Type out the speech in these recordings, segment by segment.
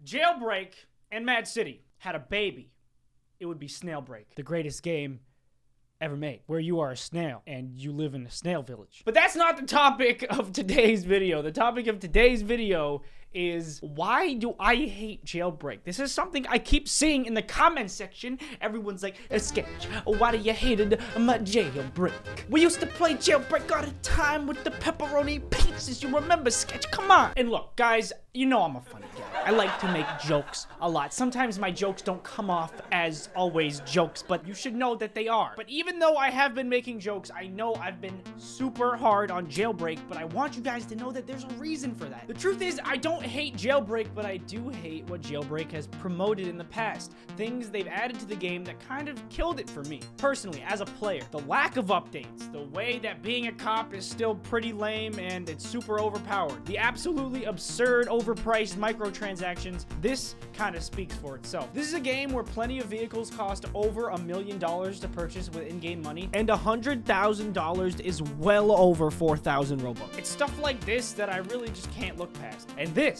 Jailbreak and Mad City had a baby, it would be Snailbreak, the greatest game ever made, where you are a snail and you live in a snail village. But that's not the topic of today's video. The topic of today's video is, why do I hate Jailbreak? This is something I keep seeing in the comment section. Everyone's like, Skek, why do you hated my Jailbreak? We used to play Jailbreak all the time with the pepperoni pizzas. You remember, Skek? Come on. And look, guys, you know I'm a funny guy. I like to make jokes a lot. Sometimes my jokes don't come off as always jokes, but you should know that they are. But even though I have been making jokes, I know I've been super hard on Jailbreak, but I want you guys to know that there's a reason for that. The truth is, I don't hate Jailbreak, but I do hate what Jailbreak has promoted in the past. Things they've added to the game that kind of killed it for me, personally, as a player. The lack of updates, the way that being a cop is still pretty lame and it's super overpowered, the absolutely absurd overpriced microtransactions, this kind of speaks for itself. This is a game where plenty of vehicles cost over $1 million to purchase with in-game money, and $100,000 is well over 4,000 Robux. It's stuff like this that I really just can't look past. And this.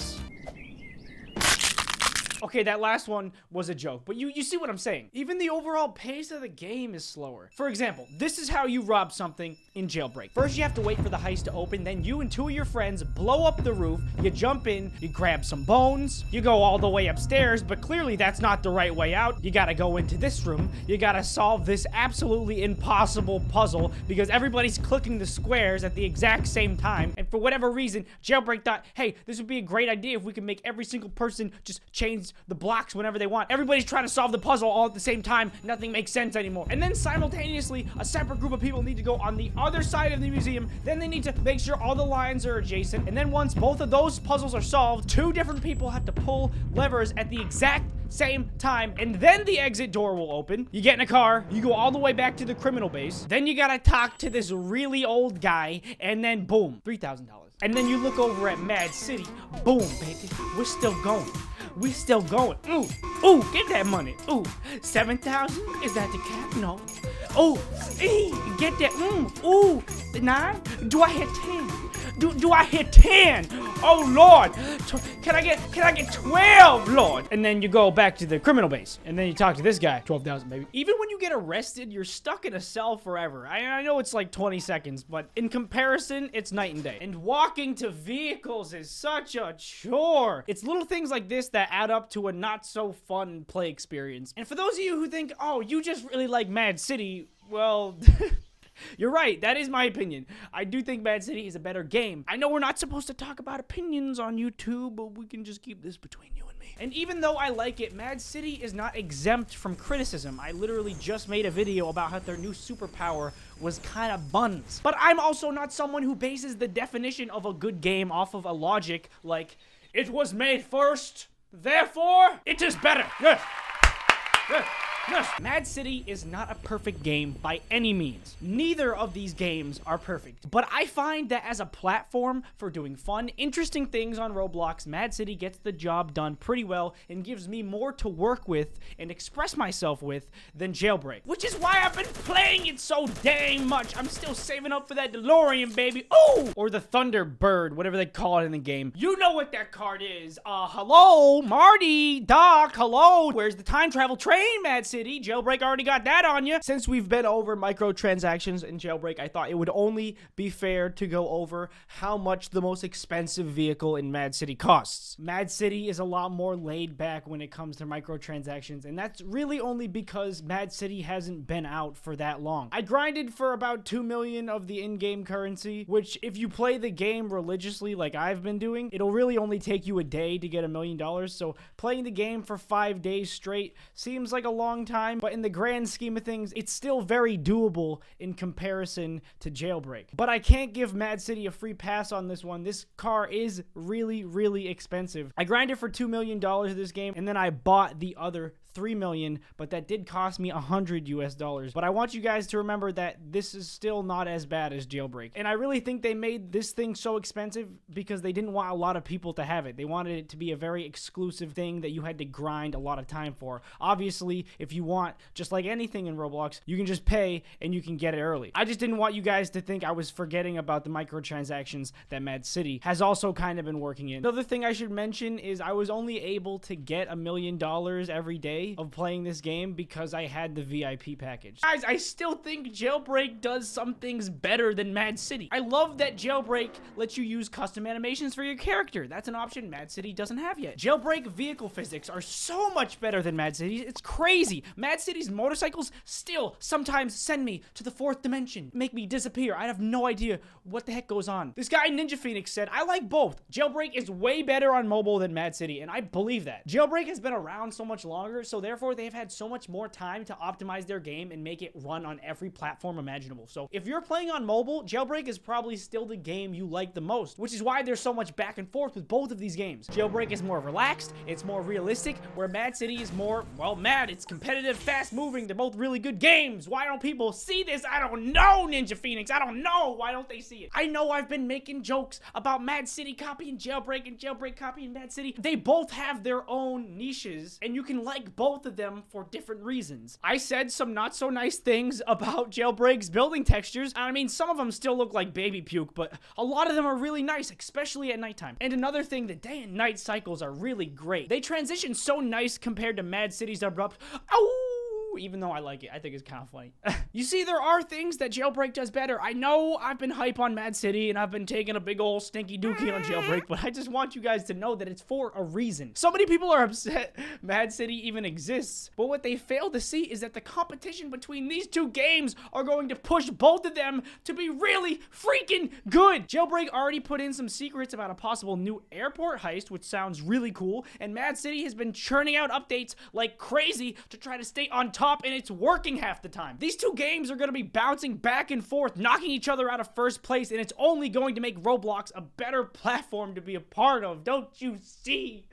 Okay, that last one was a joke, but you see what I'm saying. Even the overall pace of the game is slower. For example, this is how you rob something in Jailbreak. First, you have to wait for the heist to open, then you and two of your friends blow up the roof, you jump in, you grab some bones, you go all the way upstairs, but clearly that's not the right way out. You gotta go into this room, you gotta solve this absolutely impossible puzzle because everybody's clicking the squares at the exact same time, and for whatever reason, Jailbreak thought, hey, this would be a great idea if we could make every single person just change the blocks whenever they want. Everybody's trying to solve the puzzle all at the same time. Nothing makes sense anymore. And then simultaneously, a separate group of people need to go on the other side of the museum. Then they need to make sure all the lines are adjacent. And then once both of those puzzles are solved, two different people have to pull levers at the exact same time, and then the exit door will open. You get in a car, you go all the way back to the criminal base, then you gotta talk to this really old guy, and then boom, $3,000. And then you look over at Mad City, boom, baby, we're still going. We still going. Ooh, ooh, get that money. Ooh, 7,000? Is that the cap? No. Oh, get that. Ooh, 9? Do I hit 10? Do I hit 10? Oh Lord, can I get 12, Lord? And then you go back to the criminal base, and then you talk to this guy. 12,000, baby. Even when you get arrested, you're stuck in a cell forever. I know it's like 20 seconds, but in comparison, it's night and day. And walking to vehicles is such a chore. It's little things like this that add up to a not so fun play experience. And for those of you who think, oh, you just really like Mad City, well, you're right. That is my opinion. I do think Mad City is a better game. I know we're not supposed to talk about opinions on YouTube, but we can just keep this between you and me. And even though I like it, Mad City is not exempt from criticism. I literally just made a video about how their new superpower was kind of buns. But I'm also not someone who bases the definition of a good game off of a logic like, it was made first, therefore, it is better. Yes. Yes. Yes. Mad City is not a perfect game by any means. Neither of these games are perfect. But I find that as a platform for doing fun, interesting things on Roblox, Mad City gets the job done pretty well and gives me more to work with and express myself with than Jailbreak. Which is why I've been playing it so dang much. I'm still saving up for that DeLorean, baby. Ooh! Or the Thunderbird, whatever they call it in the game. You know what that card is. Hello? Marty? Doc? Hello? Where's the time travel train, Mad City? Jailbreak already got that on you. Since we've been over microtransactions in Jailbreak, I thought it would only be fair to go over how much the most expensive vehicle in Mad City costs. Mad City is a lot more laid back when it comes to microtransactions, and that's really only because Mad City hasn't been out for that long. I grinded for about 2 million of the in-game currency, which if you play the game religiously like I've been doing, it'll really only take you a day to get $1 million, so playing the game for 5 days straight seems like a long time, but in the grand scheme of things, it's still very doable in comparison to Jailbreak. But I can't give Mad City a free pass on this one. This car is really, really expensive. I grinded for $2 million this game, and then I bought the other 3 million, but that did cost me $100 US. But I want you guys to remember that this is still not as bad as Jailbreak. And I really think they made this thing so expensive because they didn't want a lot of people to have it. They wanted it to be a very exclusive thing that you had to grind a lot of time for. Obviously, if you want, just like anything in Roblox, you can just pay and you can get it early. I just didn't want you guys to think I was forgetting about the microtransactions that Mad City has also kind of been working in. Another thing I should mention is I was only able to get $1 million every day of playing this game because I had the VIP package. Guys, I still think Jailbreak does some things better than Mad City. I love that Jailbreak lets you use custom animations for your character. That's an option Mad City doesn't have yet. Jailbreak vehicle physics are so much better than Mad City's. It's crazy. Mad City's motorcycles still sometimes send me to the 4th dimension, make me disappear. I have no idea what the heck goes on. This guy Ninja Phoenix said, I like both. Jailbreak is way better on mobile than Mad City, and I believe that. Jailbreak has been around so much longer, so therefore they've had so much more time to optimize their game and make it run on every platform imaginable. So if you're playing on mobile, Jailbreak is probably still the game you like the most, which is why there's so much back and forth with both of these games. Jailbreak is more relaxed, it's more realistic, where Mad City is more, well, mad. It's competitive, fast moving. They're both really good games. Why don't people see this? I don't know, Ninja Phoenix. I don't know. Why don't they see it? I know I've been making jokes about Mad City copying Jailbreak and Jailbreak copying Mad City. They both have their own niches, and you can like both of them for different reasons. I said some not so nice things about Jailbreak's building textures. I mean, some of them still look like baby puke, but a lot of them are really nice, especially at nighttime. And another thing, the day and night cycles are really great. They transition so nice compared to Mad City's abrupt, even though I like it. I think it's kind of funny. You see, there are things that Jailbreak does better. I know I've been hype on Mad City and I've been taking a big old stinky dookie on Jailbreak, but I just want you guys to know that it's for a reason. So many people are upset Mad City even exists, but what they fail to see is that the competition between these two games are going to push both of them to be really freaking good. Jailbreak already put in some secrets about a possible new airport heist, which sounds really cool, and Mad City has been churning out updates like crazy to try to stay on top, and it's working half the time. These two games are going to be bouncing back and forth, knocking each other out of first place, and it's only going to make Roblox a better platform to be a part of. Don't you see?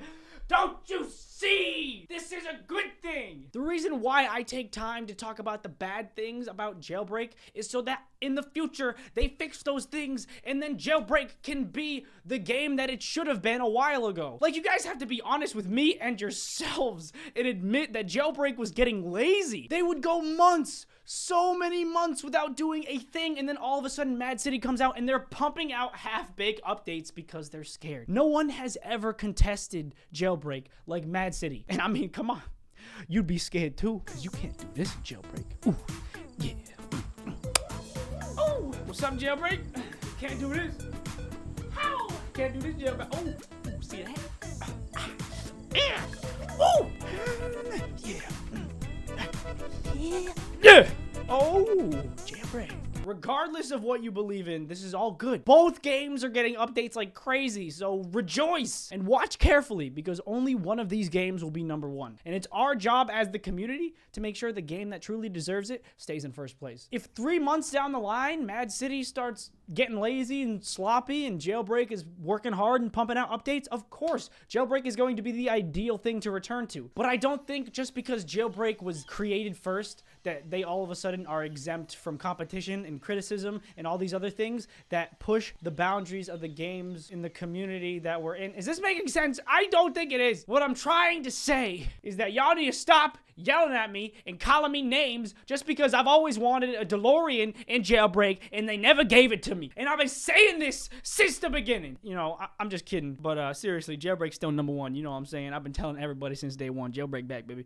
Don't you see? This is a good thing. The reason why I take time to talk about the bad things about Jailbreak is so that in the future they fix those things and then Jailbreak can be the game that it should have been a while ago. Like, you guys have to be honest with me and yourselves and admit that Jailbreak was getting lazy. They would go months, so many months without doing a thing, and then all of a sudden Mad City comes out and they're pumping out half-baked updates because they're scared. No one has ever contested Jailbreak like Mad City. And I mean, come on. You'd be scared too, because you can't do this in Jailbreak. Ooh, yeah. Oh, what's up, Jailbreak? Can't do this. How? Can't do this, Jailbreak. Oh, ooh, see that? Yeah. Oh, yeah. Yeah. Oh, Jailbreak. Regardless of what you believe in, this is all good. Both games are getting updates like crazy, so rejoice and watch carefully because only one of these games will be #1. And it's our job as the community to make sure the game that truly deserves it stays in first place. If 3 months down the line, Mad City starts getting lazy and sloppy and Jailbreak is working hard and pumping out updates, of course, Jailbreak is going to be the ideal thing to return to. But I don't think just because Jailbreak was created first that they all of a sudden are exempt from competition and criticism and all these other things that push the boundaries of the games in the community that we're in. Is this making sense? I don't think it is. What I'm trying to say is that y'all need to stop yelling at me and calling me names just because I've always wanted a DeLorean in Jailbreak and they never gave it to me. And I've been saying this since the beginning. You know, I'm just kidding. But seriously, Jailbreak's still #1. You know what I'm saying? I've been telling everybody since day one. Jailbreak back, baby.